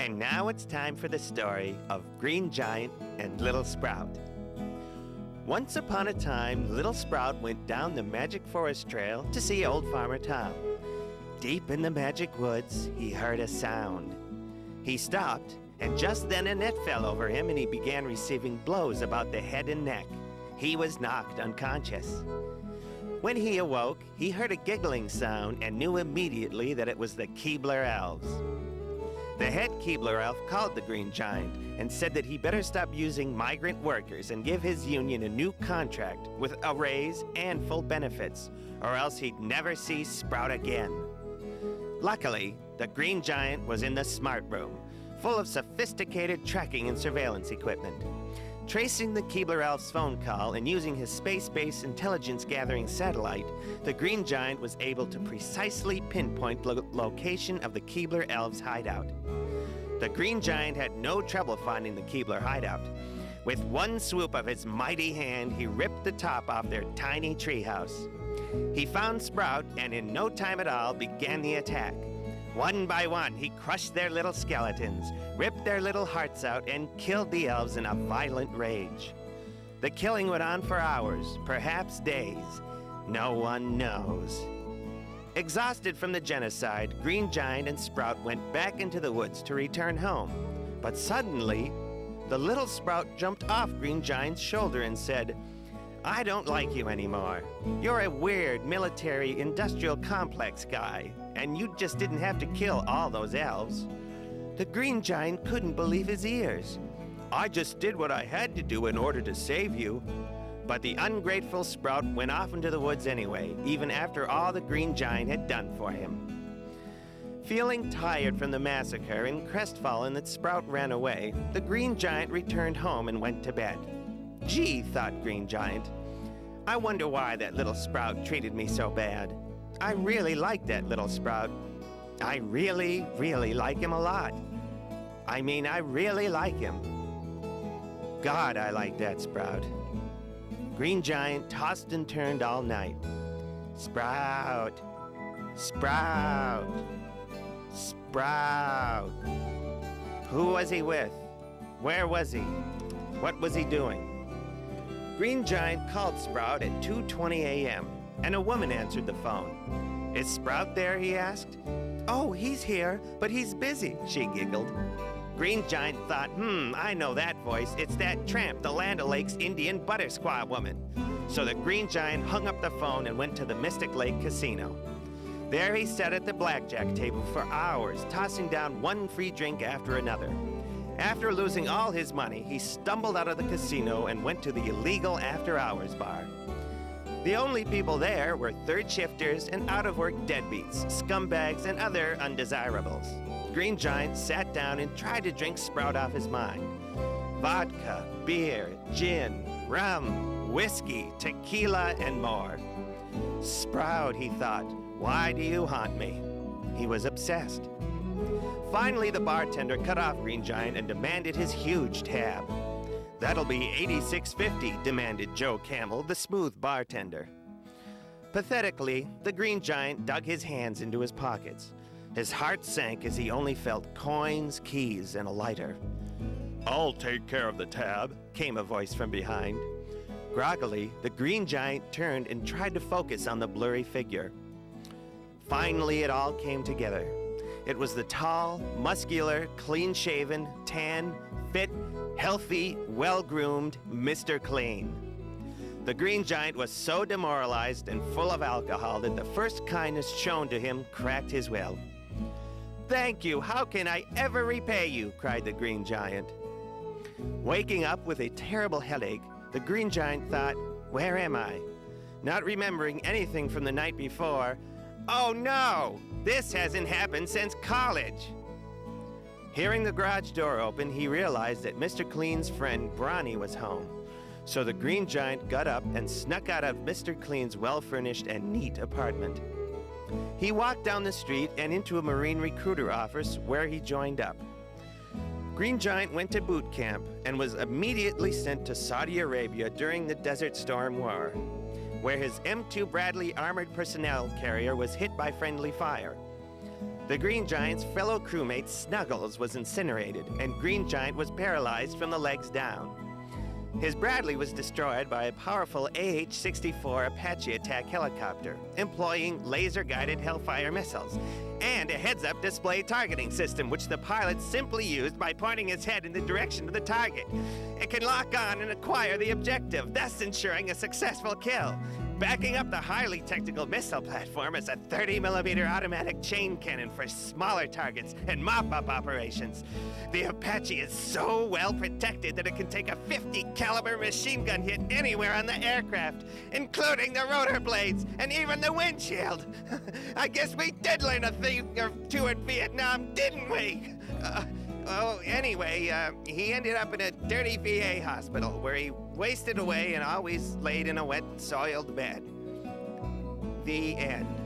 And now it's time for the story of Green Giant and Little Sprout. Once upon a time, Little Sprout went down the magic forest trail to see Old Farmer Tom. Deep in the magic woods, he heard a sound. He stopped, and just then a net fell over him and he began receiving blows about the head and neck. He was knocked unconscious. When he awoke, he heard a giggling sound and knew immediately that it was the Keebler elves. The head Keebler elf called the Green Giant and said that he better stop using migrant workers and give his union a new contract with a raise and full benefits, or else he'd never see Sprout again. Luckily, the Green Giant was in the smart room, full of sophisticated tracking and surveillance equipment. Tracing the Keebler elf's phone call and using his space-based intelligence-gathering satellite, the Green Giant was able to precisely pinpoint the location of the Keebler elf's hideout. The Green Giant had no trouble finding the Keebler hideout. With one swoop of his mighty hand, he ripped the top off their tiny treehouse. He found Sprout and in no time at all began the attack. One by one, he crushed their little skeletons, ripped their little hearts out, and killed the elves in a violent rage. The killing went on for hours, perhaps days. No one knows. Exhausted from the genocide, Green Giant and Sprout went back into the woods to return home. But suddenly, the little Sprout jumped off Green Giant's shoulder and said, "I don't like you anymore. You're a weird military industrial complex guy, and you just didn't have to kill all those elves." The Green Giant couldn't believe his ears. "I just did what I had to do in order to save you." But the ungrateful Sprout went off into the woods anyway, even after all the Green Giant had done for him. Feeling tired from the massacre and crestfallen that Sprout ran away, the Green Giant returned home and went to bed. "Gee," thought Green Giant, "I wonder why that little Sprout treated me so bad. I really like that little Sprout. I really, really like him a lot. I mean, I really like him. God, I like that Sprout." Green Giant tossed and turned all night. Sprout, Sprout, Sprout. Who was he with? Where was he? What was he doing? Green Giant called Sprout at 2:20 a.m., and a woman answered the phone. "Is Sprout there?" he asked. "Oh, he's here, but he's busy," she giggled. Green Giant thought, I know that voice. It's that tramp, the Land O'Lakes Indian butter squaw woman. So the Green Giant hung up the phone and went to the Mystic Lake Casino. There he sat at the blackjack table for hours, tossing down one free drink after another. After losing all his money, he stumbled out of the casino and went to the illegal after-hours bar. The only people there were third shifters and out-of-work deadbeats, scumbags, and other undesirables. Green Giant sat down and tried to drink Sprout off his mind. Vodka, beer, gin, rum, whiskey, tequila, and more. "Sprout," he thought, "why do you haunt me?" He was obsessed. Finally, the bartender cut off Green Giant and demanded his huge tab. "That'll be $86.50, demanded Joe Camel, the smooth bartender. Pathetically, the Green Giant dug his hands into his pockets. His heart sank as he only felt coins, keys, and a lighter. "I'll take care of the tab," came a voice from behind. Groggily, the Green Giant turned and tried to focus on the blurry figure. Finally, it all came together. It was the tall, muscular, clean-shaven, tan, fit, healthy, well-groomed Mr. Clean. The Green Giant was so demoralized and full of alcohol that the first kindness shown to him cracked his will. "Thank you! How can I ever repay you?" cried the Green Giant. Waking up with a terrible headache, the Green Giant thought, "Where am I?" Not remembering anything from the night before, "Oh no! This hasn't happened since college!" Hearing the garage door open, he realized that Mr. Clean's friend Bronny was home. So the Green Giant got up and snuck out of Mr. Clean's well-furnished and neat apartment. He walked down the street and into a Marine recruiter office where he joined up. Green Giant went to boot camp and was immediately sent to Saudi Arabia during the Desert Storm War, where his M2 Bradley armored personnel carrier was hit by friendly fire. The Green Giant's fellow crewmate Snuggles was incinerated, and Green Giant was paralyzed from the legs down. His Bradley was destroyed by a powerful AH-64 Apache attack helicopter, employing laser-guided Hellfire missiles, and a heads-up display targeting system, which the pilot simply used by pointing his head in the direction of the target. It can lock on and acquire the objective, thus ensuring a successful kill. Backing up the highly technical missile platform is a 30mm automatic chain cannon for smaller targets and mop-up operations. The Apache is so well protected that it can take a 50-caliber machine gun hit anywhere on the aircraft, including the rotor blades and even the windshield. I guess we did learn a thing or two in Vietnam, didn't we? Anyway, he ended up in a dirty VA hospital where he wasted away and always laid in a wet, soiled bed. The end.